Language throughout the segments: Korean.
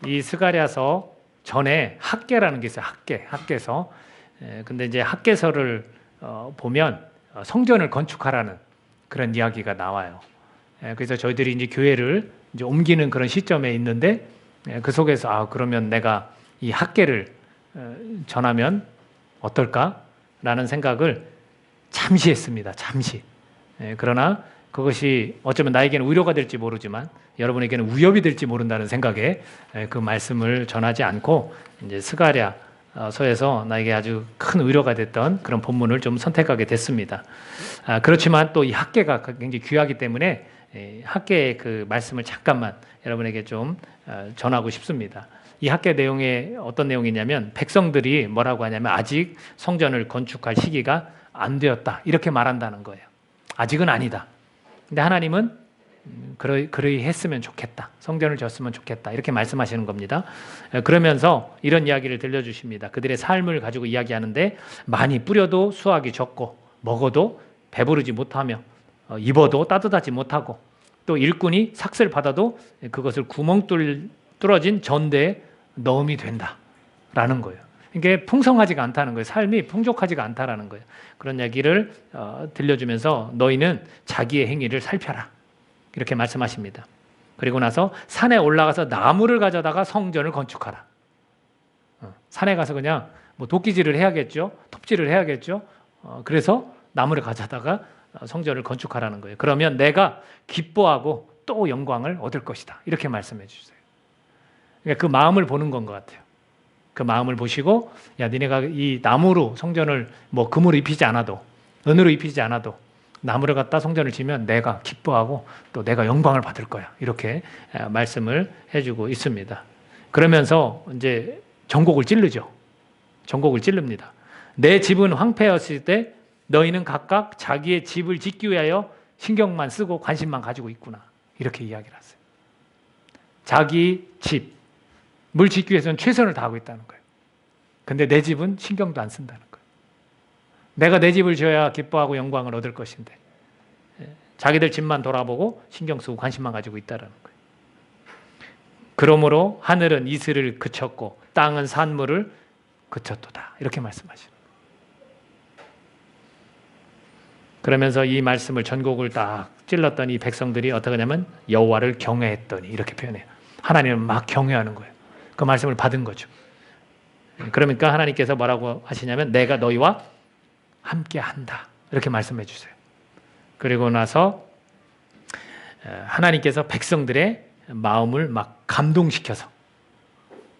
이 스가랴서 전에 학개라는 게 있어요. 학개서. 근데 이제 학개서를 보면 성전을 건축하라는 그런 이야기가 나와요. 그래서 저희들이 이제 교회를 이제 옮기는 그런 시점에 있는데 그 속에서 그러면 내가 이 학개를 전하면 어떨까라는 생각을 잠시 했습니다. 잠시. 그러나 그것이 어쩌면 나에게는 위로가 될지 모르지만 여러분에게는 위협이 될지 모른다는 생각에 그 말씀을 전하지 않고 이제 스가랴서에서 나에게 아주 큰 위로가 됐던 그런 본문을 좀 선택하게 됐습니다. 그렇지만 또 이 학개가 굉장히 귀하기 때문에 학개의 그 말씀을 잠깐만 여러분에게 좀 전하고 싶습니다. 이 학개 내용에 어떤 내용이냐면 백성들이 뭐라고 하냐면 아직 성전을 건축할 시기가 안 되었다 이렇게 말한다는 거예요. 아직은 아니다. 근데 하나님은 그러이 했으면 좋겠다. 성전을 졌으면 좋겠다. 이렇게 말씀하시는 겁니다. 그러면서 이런 이야기를 들려주십니다. 그들의 삶을 가지고 이야기하는데 많이 뿌려도 수확이 적고 먹어도 배부르지 못하며 입어도 따뜻하지 못하고 또 일꾼이 삭슬 받아도 그것을 구멍 뚫어진 전대에 넣음이 된다라는 거예요. 이게 풍성하지가 않다는 거예요. 삶이 풍족하지가 않다라는 거예요. 그런 이야기를 들려주면서 너희는 자기의 행위를 살펴라. 이렇게 말씀하십니다. 그리고 나서 산에 올라가서 나무를 가져다가 성전을 건축하라. 산에 가서 그냥 뭐 도끼질을 해야겠죠. 톱질을 해야겠죠. 그래서 나무를 가져다가 성전을 건축하라는 거예요. 그러면 내가 기뻐하고 또 영광을 얻을 것이다. 이렇게 말씀해 주세요. 그러니까 그 마음을 보는 건 것 같아요. 그 마음을 보시고 니네가 이 나무로 성전을 뭐 금으로 입히지 않아도 은으로 입히지 않아도 나무를 갖다 성전을 지면 내가 기뻐하고 또 내가 영광을 받을 거야. 이렇게 말씀을 해주고 있습니다. 그러면서 이제 전곡을 찌르죠. 전곡을 찌릅니다. 내 집은 황폐했을 때 너희는 각각 자기의 집을 짓기 위하여 신경만 쓰고 관심만 가지고 있구나. 이렇게 이야기를 하세요. 자기 집을 짓기 위해서는 최선을 다하고 있다는 거예요. 근데 내 집은 신경도 안 쓴다는 거예요. 내가 내 집을 지어야 기뻐하고 영광을 얻을 것인데 자기들 집만 돌아보고 신경 쓰고 관심만 가지고 있다는 거예요. 그러므로 하늘은 이슬을 그쳤고 땅은 산물을 그쳤도다. 이렇게 말씀하시는 거예요. 그러면서 이 말씀을 전곡을 딱 찔렀더니 이 백성들이 어떻게 하냐면 여호와를 경외했더니 이렇게 표현해요. 하나님을 막 경외하는 거예요. 그 말씀을 받은 거죠. 그러니까 하나님께서 뭐라고 하시냐면 내가 너희와 함께 한다. 이렇게 말씀해 주세요. 그리고 나서 하나님께서 백성들의 마음을 막 감동시켜서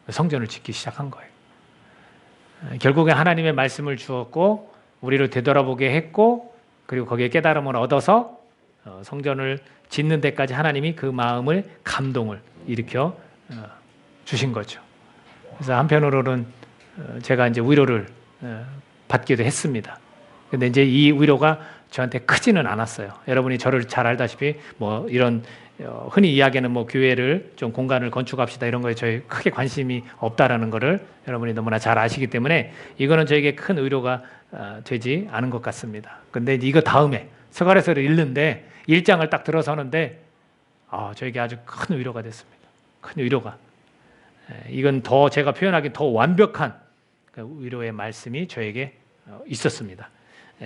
성전을 짓기 시작한 거예요. 결국에 하나님의 말씀을 주었고 우리를 되돌아보게 했고 그리고 거기에 깨달음을 얻어서 성전을 짓는 데까지 하나님이 그 마음을 감동을 일으켜 주신 거죠. 그래서 한편으로는 제가 이제 위로를 받기도 했습니다. 근데 이제 이 위로가 저한테 크지는 않았어요. 여러분이 저를 잘 알다시피 뭐 이런 흔히 이야기하는 뭐 교회를 좀 공간을 건축합시다 이런 거에 저희 크게 관심이 없다라는 거를 여러분이 너무나 잘 아시기 때문에 이거는 저에게 큰 위로가 되지 않은 것 같습니다. 근데 이거 다음에 스가랴서를 읽는데 1장을 딱 들어서는데 저에게 아주 큰 위로가 됐습니다. 큰 위로가. 이건 더 제가 표현하기 더 완벽한 위로의 말씀이 저에게 있었습니다.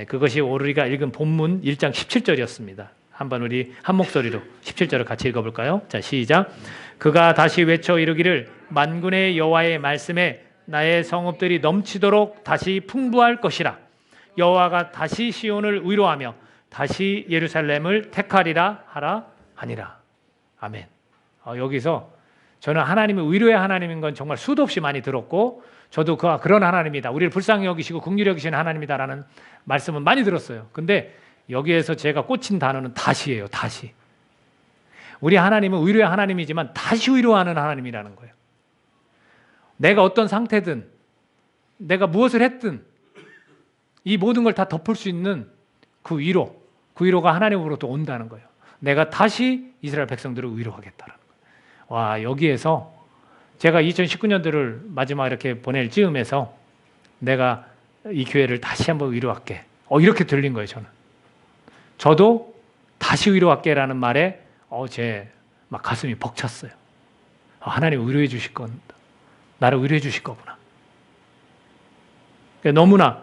그것이 우리가 읽은 본문 1장 17절이었습니다. 한번 우리 한 목소리로 17절을 같이 읽어볼까요? 자, 시작. 그가 다시 외쳐 이르기를 만군의 여호와의 말씀에 나의 성읍들이 넘치도록 다시 풍부할 것이라. 여호와가 다시 시온을 위로하며 다시 예루살렘을 택하리라 하라 하니라. 아멘. 여기서 저는 하나님의 위로의 하나님인 건 정말 수도 없이 많이 들었고 저도 그런 하나님이다. 우리를 불쌍히 여기시고 긍휼히 여기시는 하나님이다라는 말씀은 많이 들었어요. 근데 여기에서 제가 꽂힌 단어는 다시예요. 다시. 우리 하나님은 위로의 하나님이지만 다시 위로하는 하나님이라는 거예요. 내가 어떤 상태든 내가 무엇을 했든 이 모든 걸 다 덮을 수 있는 그 위로가 하나님으로부터 온다는 거예요. 내가 다시 이스라엘 백성들을 위로하겠다라는 거예요. 와, 여기에서 제가 2019년도를 마지막 이렇게 보낼 즈음에서 내가 이 교회를 다시 한번 위로할게. 이렇게 들린 거예요, 저는. 저도 다시 위로할게라는 말에 제 막 가슴이 벅찼어요. 하나님 위로해 주실 건 나를 위로해 주실 거구나. 너무나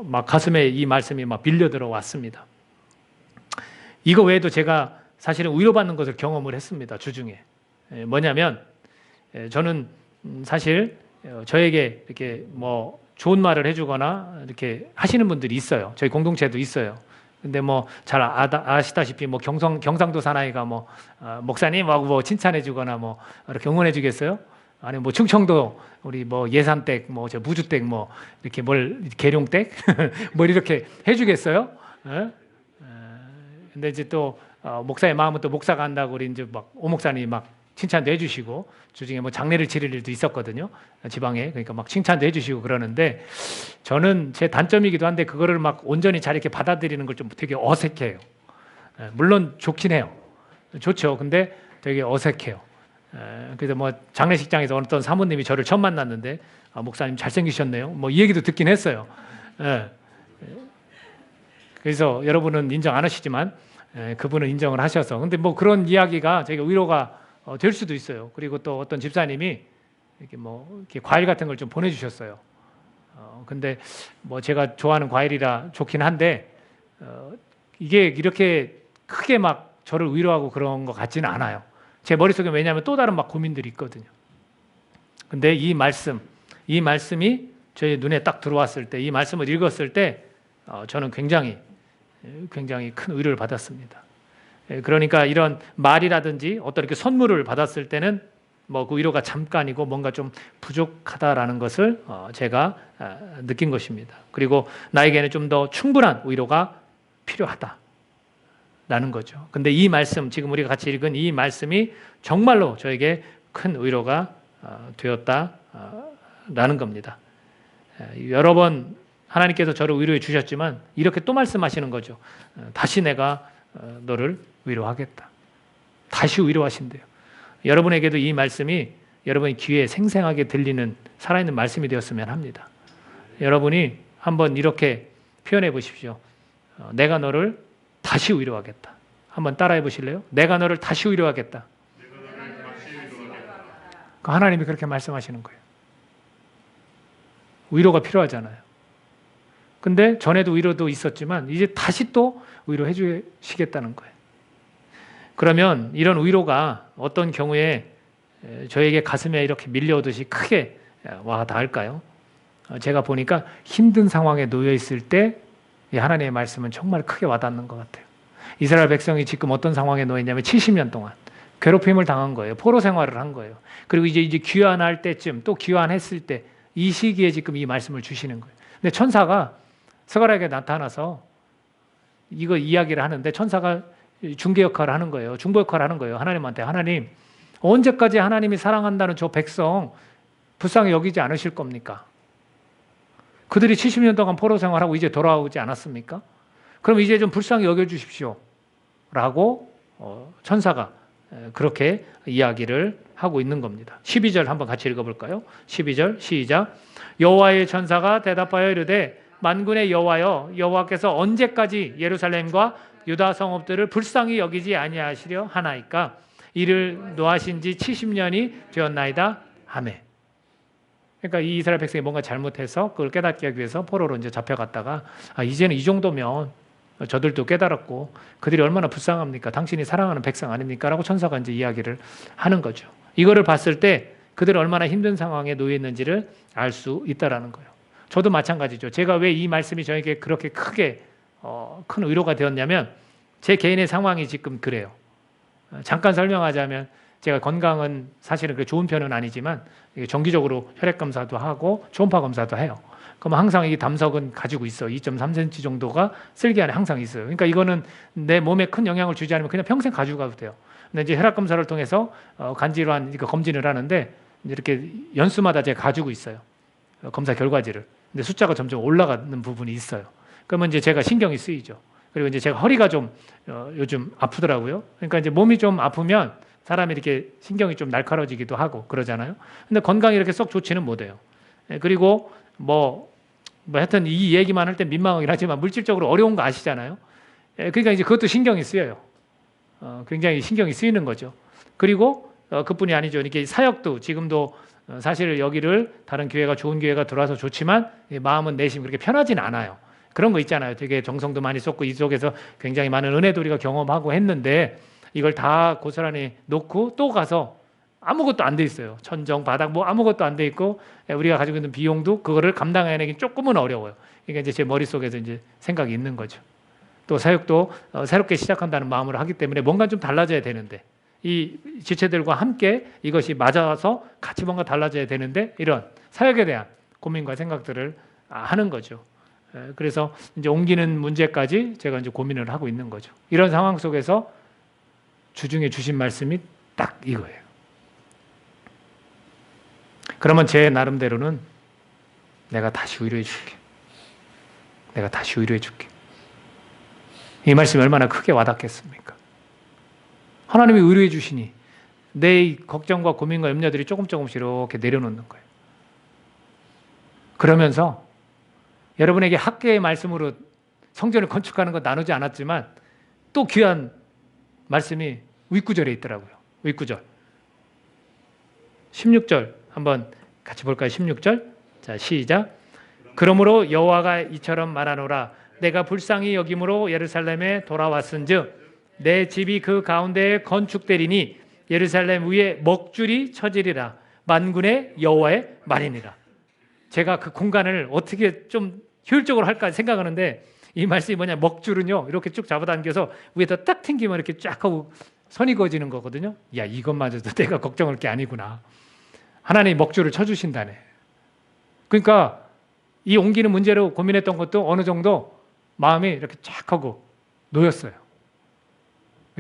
막 가슴에 이 말씀이 막 밀려 들어왔습니다. 이거 외에도 제가 사실은 위로받는 것을 경험을 했습니다. 주중에. 뭐냐면 저는 사실 저에게 이렇게 뭐 좋은 말을 해주거나 이렇게 하시는 분들이 있어요. 저희 공동체도 있어요. 근데 뭐 잘 아시다시피 뭐 경상도 사나이가 뭐 목사님 하고 뭐 칭찬해주거나 뭐 이렇게 응원해주겠어요? 아니 뭐 충청도 우리 뭐 예산댁 뭐 저 무주댁 뭐 이렇게 뭘 계룡댁 뭘 이렇게 해주겠어요? 근데 이제 또 목사의 마음은 또 목사가 한다고 우리 이제 막 오목사님이 막 칭찬도 해주시고 주중에 뭐 장례를 치를 일도 있었거든요. 지방에. 그러니까 막 칭찬도 해주시고 그러는데 저는 제 단점이기도 한데 그거를 막 온전히 잘 이렇게 받아들이는 걸 좀 되게 어색해요. 물론 좋긴 해요. 좋죠. 근데 되게 어색해요. 그래서 뭐 장례식장에서 어떤 사모님이 저를 처음 만났는데 목사님 잘생기셨네요. 뭐 이 얘기도 듣긴 했어요. 그래서 여러분은 인정 안 하시지만 그분은 인정을 하셔서 근데 뭐 그런 이야기가 저희가 위로가 될 수도 있어요. 그리고 또 어떤 집사님이 이렇게 뭐 이렇게 과일 같은 걸 좀 보내주셨어요. 근데 뭐 제가 좋아하는 과일이라 좋긴 한데 이게 이렇게 크게 막 저를 위로하고 그런 것 같지는 않아요. 제 머릿속에 왜냐하면 또 다른 막 고민들이 있거든요. 근데 이 말씀이 저희 눈에 딱 들어왔을 때, 이 말씀을 읽었을 때 저는 굉장히 큰 위로를 받았습니다. 그러니까 이런 말이라든지 어떤 이렇게 선물을 받았을 때는 뭐 그 위로가 잠깐이고 뭔가 좀 부족하다라는 것을 제가 느낀 것입니다. 그리고 나에게는 좀 더 충분한 위로가 필요하다라는 거죠. 근데 이 말씀, 지금 우리가 같이 읽은 이 말씀이 정말로 저에게 큰 위로가 되었다라는 겁니다. 여러 번 하나님께서 저를 위로해 주셨지만 이렇게 또 말씀하시는 거죠. 다시 내가 너를 위로하겠다. 다시 위로하신대요. 여러분에게도 이 말씀이 여러분의 귀에 생생하게 들리는 살아있는 말씀이 되었으면 합니다. 여러분이 한번 이렇게 표현해 보십시오. 내가 너를 다시 위로하겠다. 한번 따라해 보실래요? 내가 너를 다시 위로하겠다. 하나님이 그렇게 말씀하시는 거예요. 위로가 필요하잖아요. 근데 전에도 위로도 있었지만 이제 다시 또 위로해 주시겠다는 거예요. 그러면 이런 위로가 어떤 경우에 저에게 가슴에 이렇게 밀려오듯이 크게 와 닿을까요? 제가 보니까 힘든 상황에 놓여 있을 때 하나님의 말씀은 정말 크게 와닿는 것 같아요. 이스라엘 백성이 지금 어떤 상황에 놓여 있냐면 70년 동안 괴롭힘을 당한 거예요. 포로 생활을 한 거예요. 그리고 이제 귀환할 때쯤 또 귀환했을 때 이 시기에 지금 이 말씀을 주시는 거예요. 근데 천사가 스가랴에게 나타나서 이거 이야기를 하는데 천사가 중개 역할을 하는 거예요. 중보 역할을 하는 거예요. 하나님한테. 하나님, 언제까지 하나님이 사랑한다는 저 백성 불쌍히 여기지 않으실 겁니까? 그들이 70년 동안 포로 생활하고 이제 돌아오지 않았습니까? 그럼 이제 좀 불쌍히 여겨주십시오. 라고 천사가 그렇게 이야기를 하고 있는 겁니다. 12절 한번 같이 읽어볼까요? 12절 시작. 여호와의 천사가 대답하여 이르되 만군의 여호와여, 여호와께서 언제까지 예루살렘과 유다 성읍들을 불쌍히 여기지 아니하시려 하나이까? 이를 노하신 지 70년이 되었나이다 하매. 그러니까 이 이스라엘 백성이 뭔가 잘못해서 그걸 깨닫게 하기 위해서 포로로 이제 잡혀갔다가 이제는 이 정도면 저들도 깨달았고 그들이 얼마나 불쌍합니까? 당신이 사랑하는 백성 아닙니까? 라고 천사가 이제 이야기를 하는 거죠. 이거를 봤을 때 그들이 얼마나 힘든 상황에 놓여 있는지를 알 수 있다라는 거예요. 저도 마찬가지죠. 제가 왜 이 말씀이 저에게 그렇게 크게 큰 위로가 되었냐면 제 개인의 상황이 지금 그래요. 잠깐 설명하자면 제가 건강은 사실은 그 좋은 편은 아니지만 정기적으로 혈액 검사도 하고 초음파 검사도 해요. 그럼 항상 이 담석은 가지고 있어. 2.3cm 정도가 쓸개 안에 항상 있어요. 그러니까 이거는 내 몸에 큰 영향을 주지 않으면 그냥 평생 가지고 가도 돼요. 근데 이제 혈액 검사를 통해서 간질환 검진을 하는데 이렇게 연수마다 제가 가지고 있어요. 검사 결과지를. 근데 숫자가 점점 올라가는 부분이 있어요. 그러면 이제 제가 신경이 쓰이죠. 그리고 이제 제가 허리가 좀 요즘 아프더라고요. 그러니까 이제 몸이 좀 아프면 사람이 이렇게 신경이 좀 날카로워지기도 하고 그러잖아요. 근데 건강이 이렇게 썩 좋지는 못해요. 그리고 뭐 하여튼 이 얘기만 할 때 민망하긴 하지만 물질적으로 어려운 거 아시잖아요. 그러니까 이제 그것도 신경이 쓰여요. 굉장히 신경이 쓰이는 거죠. 그리고 그뿐이 아니죠. 이렇게 사역도 지금도 사실 여기를 다른 교회가 좋은 교회가 들어와서 좋지만 마음은 내심 그렇게 편하진 않아요. 그런 거 있잖아요. 되게 정성도 많이 쏟고 이쪽에서 굉장히 많은 은혜도 우리가 경험하고 했는데 이걸 다 고스란히 놓고 또 가서 아무것도 안 돼 있어요. 천정, 바닥 뭐 아무것도 안 돼 있고 우리가 가지고 있는 비용도 그거를 감당해내기 조금은 어려워요. 이게 이제 제 머릿속에서 이제 생각이 있는 거죠. 또 사역도 새롭게 시작한다는 마음으로 하기 때문에 뭔가 좀 달라져야 되는데 이 지체들과 함께 이것이 맞아서 같이 뭔가 달라져야 되는데 이런 사역에 대한 고민과 생각들을 하는 거죠. 그래서 이제 옮기는 문제까지 제가 이제 고민을 하고 있는 거죠. 이런 상황 속에서 주중에 주신 말씀이 딱 이거예요. 그러면 제 나름대로는 내가 다시 위로해 줄게. 내가 다시 위로해 줄게. 이 말씀이 얼마나 크게 와닿겠습니까? 하나님이 위로해 주시니 내 걱정과 고민과 염려들이 조금씩 이렇게 내려놓는 거예요. 그러면서 여러분에게 학계의 말씀으로 성전을 건축하는 거 나누지 않았지만 또 귀한 말씀이 윗구절에 있더라고요. 윗구절 16절 한번 같이 볼까요? 16절 자 시작. 그러므로 여호와가 이처럼 말하노라. 내가 불쌍히 여김으로 예루살렘에 돌아왔은즉 내 집이 그 가운데에 건축되리니 예루살렘 위에 먹줄이 쳐지리라. 만군의 여호와의 말이니라. 제가 그 공간을 어떻게 좀 효율적으로 할까 생각하는데 이 말씀이 뭐냐, 먹줄은요 이렇게 쭉 잡아당겨서 위에다 딱 튕기면 이렇게 쫙 하고 선이 그어지는 거거든요. 야, 이것마저도 내가 걱정할 게 아니구나. 하나님이 먹줄을 쳐주신다네. 그러니까 이 옮기는 문제로 고민했던 것도 어느 정도 마음이 이렇게 쫙 하고 놓였어요.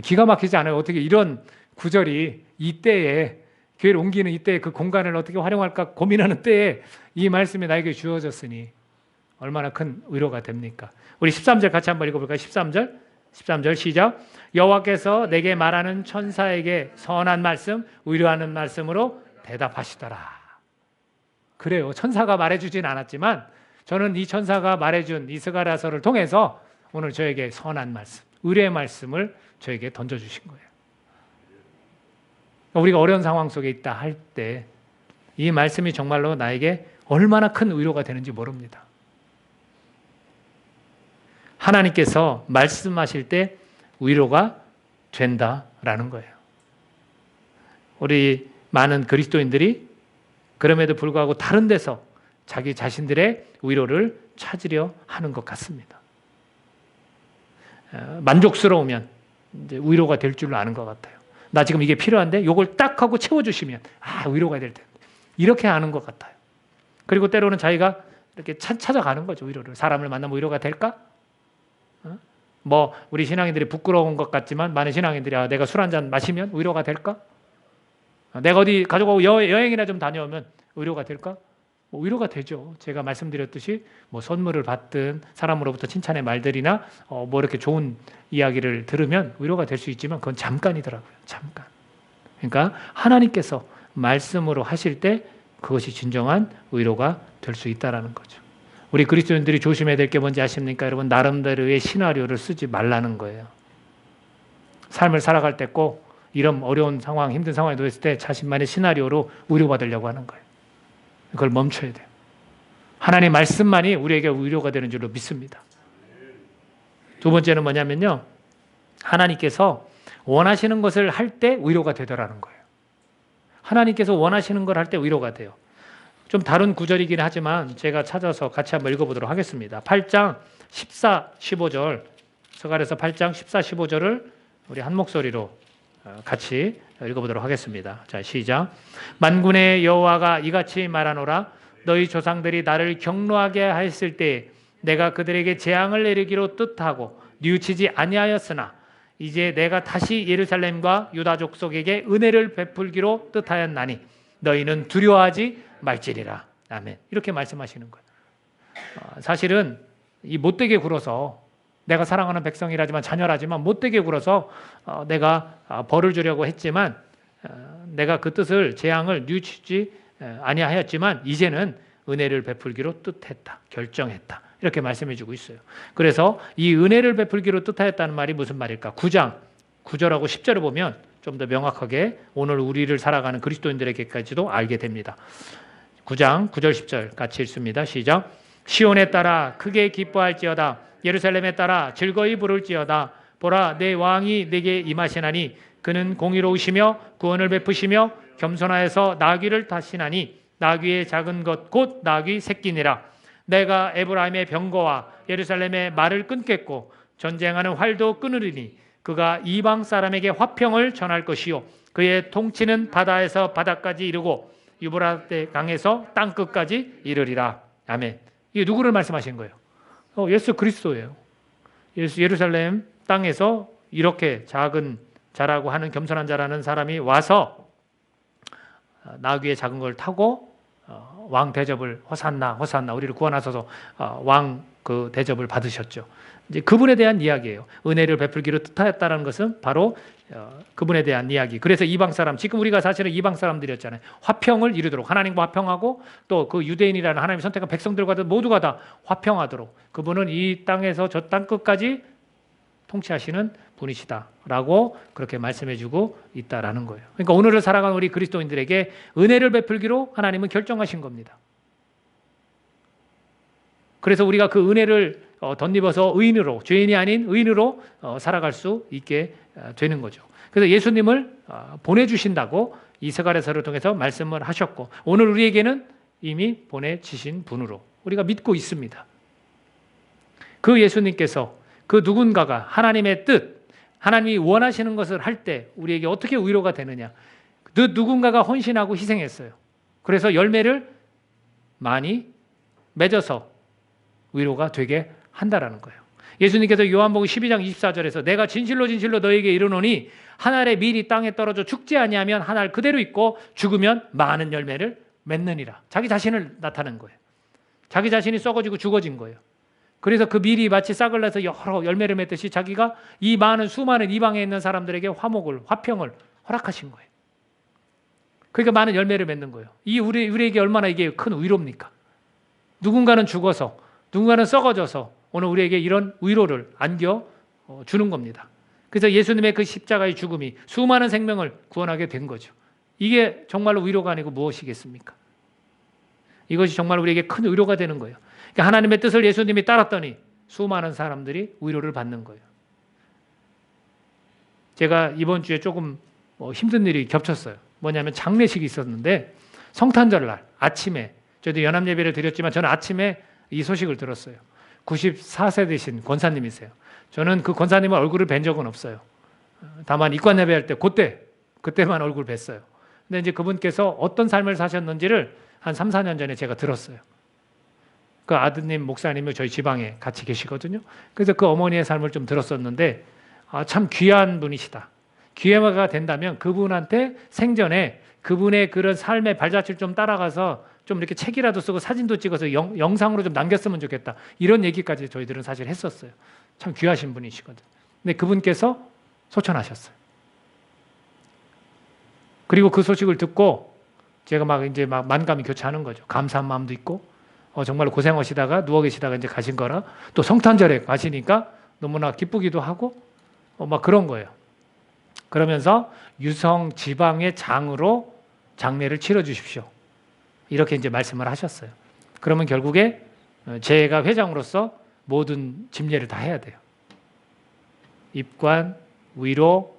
기가 막히지 않아요? 어떻게 이런 구절이 이때에 교회를 옮기는 이때에 그 공간을 어떻게 활용할까 고민하는 때에 이 말씀이 나에게 주어졌으니 얼마나 큰 위로가 됩니까? 우리 13절 같이 한번 읽어볼까요? 13절 시작. 여호와께서 내게 말하는 천사에게 선한 말씀, 위로하는 말씀으로 대답하시더라. 그래요. 천사가 말해주진 않았지만 저는 이 천사가 말해준 이 스가랴서를 통해서 오늘 저에게 선한 말씀, 의뢰의 말씀을 저에게 던져주신 거예요. 우리가 어려운 상황 속에 있다 할 때 이 말씀이 정말로 나에게 얼마나 큰 위로가 되는지 모릅니다. 하나님께서 말씀하실 때 위로가 된다라는 거예요. 우리 많은 그리스도인들이 그럼에도 불구하고 다른 데서 자기 자신들의 위로를 찾으려 하는 것 같습니다. 만족스러우면 이제 위로가 될 줄 아는 것 같아요. 나 지금 이게 필요한데 이걸 딱 하고 채워주시면 위로가 될 텐데 이렇게 아는 것 같아요. 그리고 때로는 자기가 이렇게 찾아가는 거죠. 위로를. 사람을 만나면 위로가 될까? 뭐 우리 신앙인들이 부끄러운 것 같지만 많은 신앙인들이 내가 술 한잔 마시면 위로가 될까? 내가 어디 가족하고 여행이나 좀 다녀오면 위로가 될까? 위로가 되죠. 제가 말씀드렸듯이 뭐 선물을 받든 사람으로부터 칭찬의 말들이나 뭐 이렇게 좋은 이야기를 들으면 위로가 될 수 있지만 그건 잠깐이더라고요. 잠깐. 그러니까 하나님께서 말씀으로 하실 때 그것이 진정한 위로가 될 수 있다라는 거죠. 우리 그리스도인들이 조심해야 될 게 뭔지 아십니까? 여러분, 나름대로의 시나리오를 쓰지 말라는 거예요. 삶을 살아갈 때 꼭 이런 어려운 상황, 힘든 상황에 놓였을 때 자신만의 시나리오로 위로받으려고 하는 거예요. 그걸 멈춰야 돼요. 하나님의 말씀만이 우리에게 위로가 되는 줄로 믿습니다. 두 번째는 뭐냐면요. 하나님께서 원하시는 것을 할 때 위로가 되더라는 거예요. 하나님께서 원하시는 걸 할 때 위로가 돼요. 좀 다른 구절이긴 하지만 제가 찾아서 같이 한번 읽어보도록 하겠습니다. 8장 14, 15절 스가랴서 8장 14, 15절을 우리 한 목소리로 같이 읽어보도록 하겠습니다. 자, 시작. 만군의 여호와가 이같이 말하노라. 너희 조상들이 나를 경노하게 하였을 때 내가 그들에게 재앙을 내리기로 뜻하고 뉘우치지 아니하였으나 이제 내가 다시 예루살렘과 유다 족속에게 은혜를 베풀기로 뜻하였나니 너희는 두려워하지 말지니라. 아멘. 이렇게 말씀하시는 거예요. 사실은 이 못되게 굴어서 내가 사랑하는 백성이라지만 자녀라지만 못되게 굴어서 내가 벌을 주려고 했지만 내가 그 뜻을 재앙을 뉘우치지 아니하였지만 이제는 은혜를 베풀기로 뜻했다. 결정했다. 이렇게 말씀해 주고 있어요. 그래서 이 은혜를 베풀기로 뜻하였다는 말이 무슨 말일까? 9장 9절하고 10절을 보면 좀 더 명확하게 오늘 우리를 살아가는 그리스도인들에게까지도 알게 됩니다. 9장 9절 10절 같이 읽습니다. 시작. 시온에 따라 크게 기뻐할지어다. 예루살렘에 따라 즐거이 부를지어다. 보라, 내 왕이 내게 임하시나니 그는 공의로우시며 구원을 베푸시며 겸손하여서 나귀를 타시나니 나귀의 작은 것 곧 나귀 새끼니라. 내가 에브라임의 병거와 예루살렘의 말을 끊겠고 전쟁하는 활도 끊으리니 그가 이방 사람에게 화평을 전할 것이요 그의 통치는 바다에서 바다까지 이르고 유브라데 강에서 땅 끝까지 이르리라. 아멘. 이게 누구를 말씀하신 거예요? 예수 그리스도예요. 예루살렘 땅에서 이렇게 작은 자라고 하는 겸손한 자라는 사람이 와서 나귀의 작은 걸 타고 왕 대접을 호산나 호산나 우리를 구원하소서 왕 그 대접을 받으셨죠. 이제 그분에 대한 이야기예요. 은혜를 베풀기로 뜻하였다는 것은 바로 그분에 대한 이야기. 그래서 이방 사람, 지금 우리가 사실은 이방 사람들이었잖아요. 화평을 이루도록 하나님과 화평하고 또 그 유대인이라는 하나님이 선택한 백성들과도 모두가 다 화평하도록 그분은 이 땅에서 저 땅 끝까지 통치하시는 분이시다라고 그렇게 말씀해주고 있다라는 거예요. 그러니까 오늘을 살아가는 우리 그리스도인들에게 은혜를 베풀기로 하나님은 결정하신 겁니다. 그래서 우리가 그 은혜를 덧입어서 의인으로, 죄인이 아닌 의인으로 살아갈 수 있게 되는 거죠. 그래서 예수님을 보내주신다고 이스가랴서를 통해서 말씀을 하셨고 오늘 우리에게는 이미 보내주신 분으로 우리가 믿고 있습니다. 그 예수님께서 그 누군가가 하나님의 뜻, 하나님이 원하시는 것을 할 때 우리에게 어떻게 위로가 되느냐. 그 누군가가 헌신하고 희생했어요. 그래서 열매를 많이 맺어서 위로가 되게 한다라는 거예요. 예수님께서 요한복음 12장 24절에서 내가 진실로 진실로 너에게 이르노니 한 알의 밀이 땅에 떨어져 죽지 아니하면 한 알 그대로 있고 죽으면 많은 열매를 맺느니라. 자기 자신을 나타낸 거예요. 자기 자신이 썩어지고 죽어진 거예요. 그래서 그 밀이 마치 싹을 내서 여러 열매를 맺듯이 자기가 이 많은 수많은 이방에 있는 사람들에게 화평을 허락하신 거예요. 그러니까 많은 열매를 맺는 거예요. 이 우리에게 얼마나 이게 큰 위로입니까? 누군가는 죽어서 누군가는 썩어져서 오늘 우리에게 이런 위로를 안겨 주는 겁니다. 그래서 예수님의 그 십자가의 죽음이 수많은 생명을 구원하게 된 거죠. 이게 정말로 위로가 아니고 무엇이겠습니까? 이것이 정말 우리에게 큰 위로가 되는 거예요. 그러니까 하나님의 뜻을 예수님이 따랐더니 수많은 사람들이 위로를 받는 거예요. 제가 이번 주에 조금 힘든 일이 겹쳤어요. 뭐냐면 장례식이 있었는데 성탄절날 아침에 저도 연합예배를 드렸지만 저는 아침에 이 소식을 들었어요. 94세 되신 권사님이세요. 저는 그 권사님의 얼굴을 뵌 적은 없어요. 다만 입관 예배할 때 그때만 얼굴 뵀어요. 근데 이제 그분께서 어떤 삶을 사셨는지를 한 3, 4년 전에 제가 들었어요. 그 아드님 목사님이 저희 지방에 같이 계시거든요. 그래서 그 어머니의 삶을 좀 들었었는데 참 귀한 분이시다. 기회가 된다면 그분한테 생전에 그분의 그런 삶의 발자취를 좀 따라가서 좀 이렇게 책이라도 쓰고 사진도 찍어서 영상으로 좀 남겼으면 좋겠다. 이런 얘기까지 저희들은 사실 했었어요. 참 귀하신 분이시거든요. 근데 그분께서 소천하셨어요. 그리고 그 소식을 듣고 제가 막 만감이 교차하는 거죠. 감사한 마음도 있고, 정말로 고생하시다가 누워 계시다가 이제 가신 거라 또 성탄절에 가시니까 너무나 기쁘기도 하고, 막 그런 거예요. 그러면서 유성 지방의 장으로 장례를 치러 주십시오. 이렇게 이제 말씀을 하셨어요. 그러면 결국에 제가 회장으로서 모든 집례를 다 해야 돼요. 입관, 위로,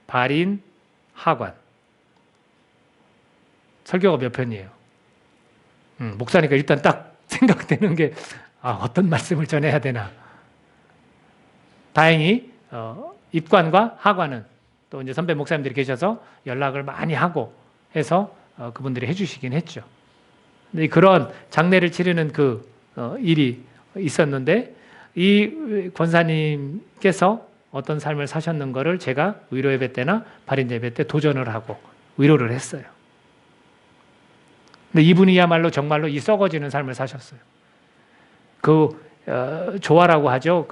발인, 하관. 설교가 몇 편이에요? 목사니까 일단 딱 생각되는 게 어떤 말씀을 전해야 되나. 다행히 입관과 하관은 또 이제 선배 목사님들이 계셔서 연락을 많이 하고 해서 그분들이 해주시긴 했죠. 근데 그런 장례를 치르는 그 일이 있었는데 이 권사님께서 어떤 삶을 사셨는 거를 제가 위로 예배 때나 발인 예배 때 도전을 하고 위로를 했어요. 근데 이분이야말로 정말로 이 썩어지는 삶을 사셨어요. 조화라고 하죠.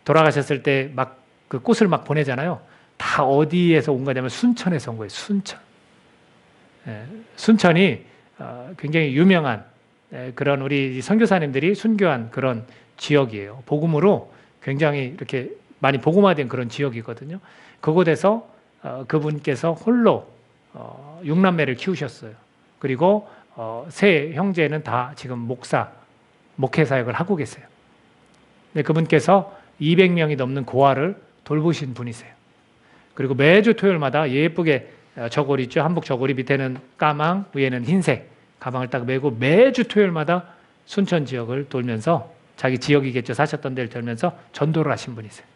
돌아가셨을 때 막 그 꽃을 막 보내잖아요. 다 어디에서 온 거냐면 순천에서 온 거예요. 순천. 순천이 굉장히 유명한 그런 우리 선교사님들이 순교한 그런 지역이에요. 복음으로 굉장히 이렇게 많이 복음화된 그런 지역이거든요. 그곳에서 그분께서 홀로 6남매를 키우셨어요. 그리고 세 형제는 다 지금 목회 사역을 하고 계세요. 근데 그분께서 200명이 넘는 고아를 돌보신 분이세요. 그리고 매주 토요일마다 예쁘게 저고리 있죠. 한복 저고리 밑에는 까망, 위에는 흰색 가방을 딱 메고 매주 토요일마다 순천 지역을 돌면서 자기 지역이겠죠. 사셨던 데를 돌면서 전도를 하신 분이세요.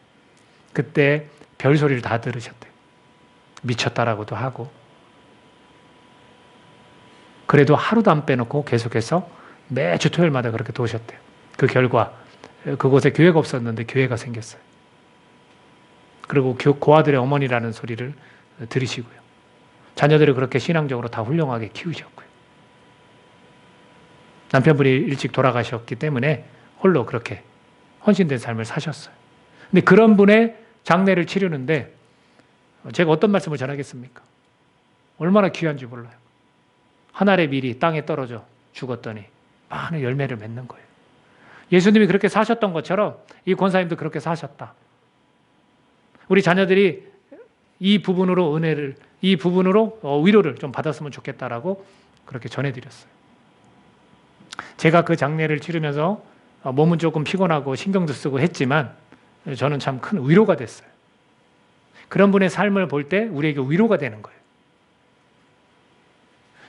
그때 별소리를 다 들으셨대요. 미쳤다라고도 하고. 그래도 하루도 안 빼놓고 계속해서 매주 토요일마다 그렇게 도우셨대요. 그 결과 그곳에 교회가 없었는데 교회가 생겼어요. 그리고 고아들의 어머니라는 소리를 들으시고요. 자녀들을 그렇게 신앙적으로 다 훌륭하게 키우셨고요. 남편분이 일찍 돌아가셨기 때문에 홀로 그렇게 헌신된 삶을 사셨어요. 근데 그런 분의 장례를 치르는데 제가 어떤 말씀을 전하겠습니까? 얼마나 귀한지 몰라요. 한 알의 밀이 땅에 떨어져 죽었더니 많은 열매를 맺는 거예요. 예수님이 그렇게 사셨던 것처럼 이 권사님도 그렇게 사셨다. 우리 자녀들이 이 부분으로 위로를 좀 받았으면 좋겠다라고 그렇게 전해드렸어요. 제가 그 장례를 치르면서 몸은 조금 피곤하고 신경도 쓰고 했지만 저는 참 큰 위로가 됐어요. 그런 분의 삶을 볼 때 우리에게 위로가 되는 거예요.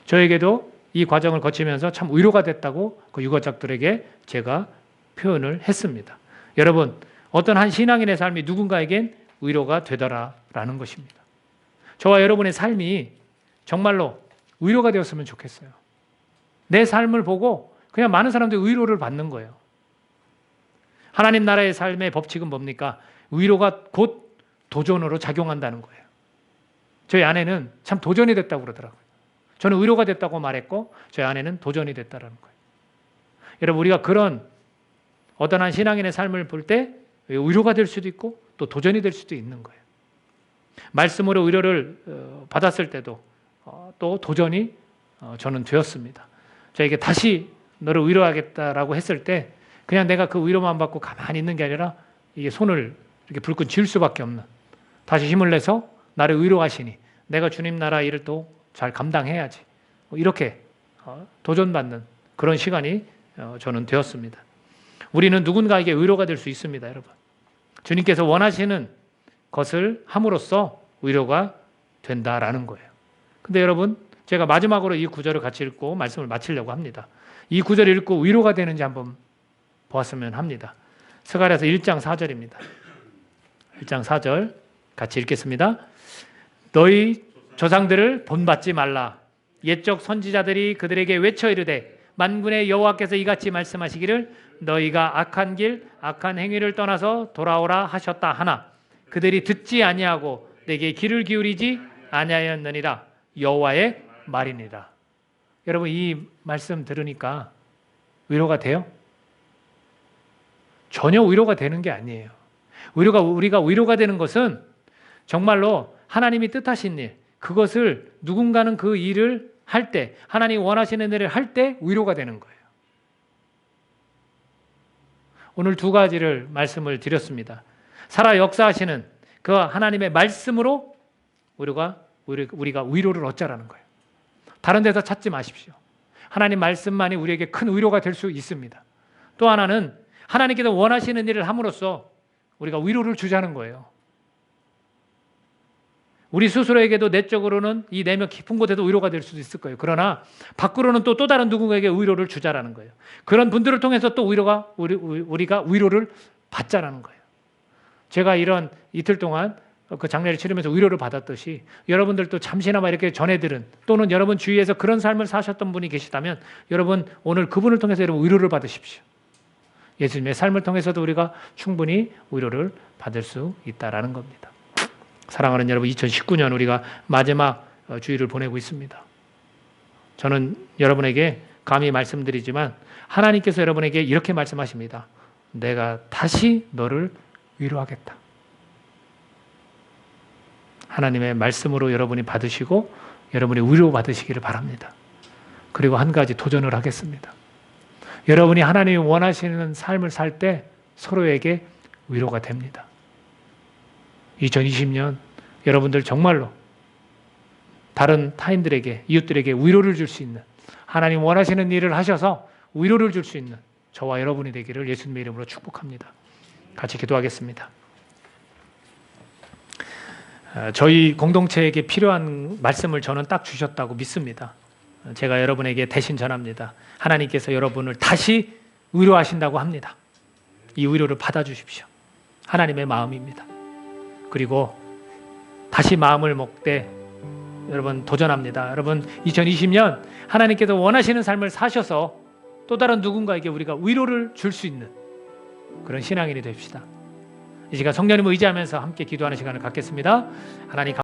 저에게도 이 과정을 거치면서 참 위로가 됐다고 그 유가족들에게 제가 표현을 했습니다. 여러분, 어떤 한 신앙인의 삶이 누군가에겐 위로가 되더라라는 것입니다. 저와 여러분의 삶이 정말로 위로가 되었으면 좋겠어요. 내 삶을 보고 그냥 많은 사람들이 위로를 받는 거예요. 하나님 나라의 삶의 법칙은 뭡니까? 위로가 곧 도전으로 작용한다는 거예요. 저희 아내는 참 도전이 됐다고 그러더라고요. 저는 위로가 됐다고 말했고 저희 아내는 도전이 됐다는 거예요. 여러분, 우리가 그런 어떤 한 신앙인의 삶을 볼 때 위로가 될 수도 있고 또 도전이 될 수도 있는 거예요. 말씀으로 위로를 받았을 때도 또 도전이 저는 되었습니다. 저에게 다시 너를 위로하겠다라고 했을 때 그냥 내가 그 위로만 받고 가만히 있는 게 아니라 이게 손을 이렇게 불끈 쥘 수밖에 없는, 다시 힘을 내서 나를 위로하시니 내가 주님 나라 일을 또 잘 감당해야지, 이렇게 도전받는 그런 시간이 저는 되었습니다. 우리는 누군가에게 위로가 될 수 있습니다, 여러분. 주님께서 원하시는 것을 함으로써 위로가 된다라는 거예요. 근데 여러분, 제가 마지막으로 이 구절을 같이 읽고 말씀을 마치려고 합니다. 이 구절을 읽고 위로가 되는지 한번 보았으면 합니다. 스가랴서 1장 4절입니다. 1장 4절 같이 읽겠습니다. 너희 조상들을 본받지 말라. 옛적 선지자들이 그들에게 외쳐 이르되 만군의 여호와께서 이같이 말씀하시기를 너희가 악한 길 악한 행위를 떠나서 돌아오라 하셨다 하나 그들이 듣지 아니하고 내게 귀를 기울이지 아니하였느니라. 여호와의 말이니라. 여러분, 이 말씀 들으니까 위로가 돼요? 전혀 위로가 되는 게 아니에요. 우리가 위로가 되는 것은 정말로 하나님이 뜻하신 일, 그것을 누군가는 그 일을 할 때, 하나님이 원하시는 일을 할 때 위로가 되는 거예요. 오늘 두 가지를 말씀을 드렸습니다. 살아 역사하시는 그 하나님의 말씀으로 우리가 위로를 얻자라는 거예요. 다른 데서 찾지 마십시오. 하나님 말씀만이 우리에게 큰 위로가 될 수 있습니다. 또 하나는 하나님께서 원하시는 일을 함으로써 우리가 위로를 주자는 거예요. 우리 스스로에게도 내적으로는 이 내면 깊은 곳에도 위로가 될 수도 있을 거예요. 그러나 밖으로는 또 다른 누군가에게 위로를 주자라는 거예요. 그런 분들을 통해서 또 우리가 위로를 받자라는 거예요. 제가 이런 이틀 동안 그 장례를 치르면서 위로를 받았듯이 여러분들도 잠시나마 이렇게 전해들은, 또는 여러분 주위에서 그런 삶을 사셨던 분이 계시다면 여러분 오늘 그분을 통해서 여러분 위로를 받으십시오. 예수님의 삶을 통해서도 우리가 충분히 위로를 받을 수 있다라는 겁니다. 사랑하는 여러분, 2019년 우리가 마지막 주일을 보내고 있습니다. 저는 여러분에게 감히 말씀드리지만 하나님께서 여러분에게 이렇게 말씀하십니다. 내가 다시 너를 위로하겠다. 하나님의 말씀으로 여러분이 받으시고 여러분이 위로 받으시기를 바랍니다. 그리고 한 가지 도전을 하겠습니다. 여러분이 하나님이 원하시는 삶을 살 때 서로에게 위로가 됩니다. 2020년 여러분들 정말로 다른 타인들에게, 이웃들에게 위로를 줄 수 있는, 하나님 원하시는 일을 하셔서 위로를 줄 수 있는 저와 여러분이 되기를 예수님의 이름으로 축복합니다. 같이 기도하겠습니다. 저희 공동체에게 필요한 말씀을 저는 딱 주셨다고 믿습니다. 제가 여러분에게 대신 전합니다. 하나님께서 여러분을 다시 위로하신다고 합니다. 이 위로를 받아주십시오. 하나님의 마음입니다. 그리고 다시 마음을 먹되 여러분 도전합니다. 여러분 2020년 하나님께서 원하시는 삶을 사셔서 또 다른 누군가에게 우리가 위로를 줄 수 있는 그런 신앙인이 됩시다. 이 시간 성령님을 의지하면서 함께 기도하는 시간을 갖겠습니다. 하나님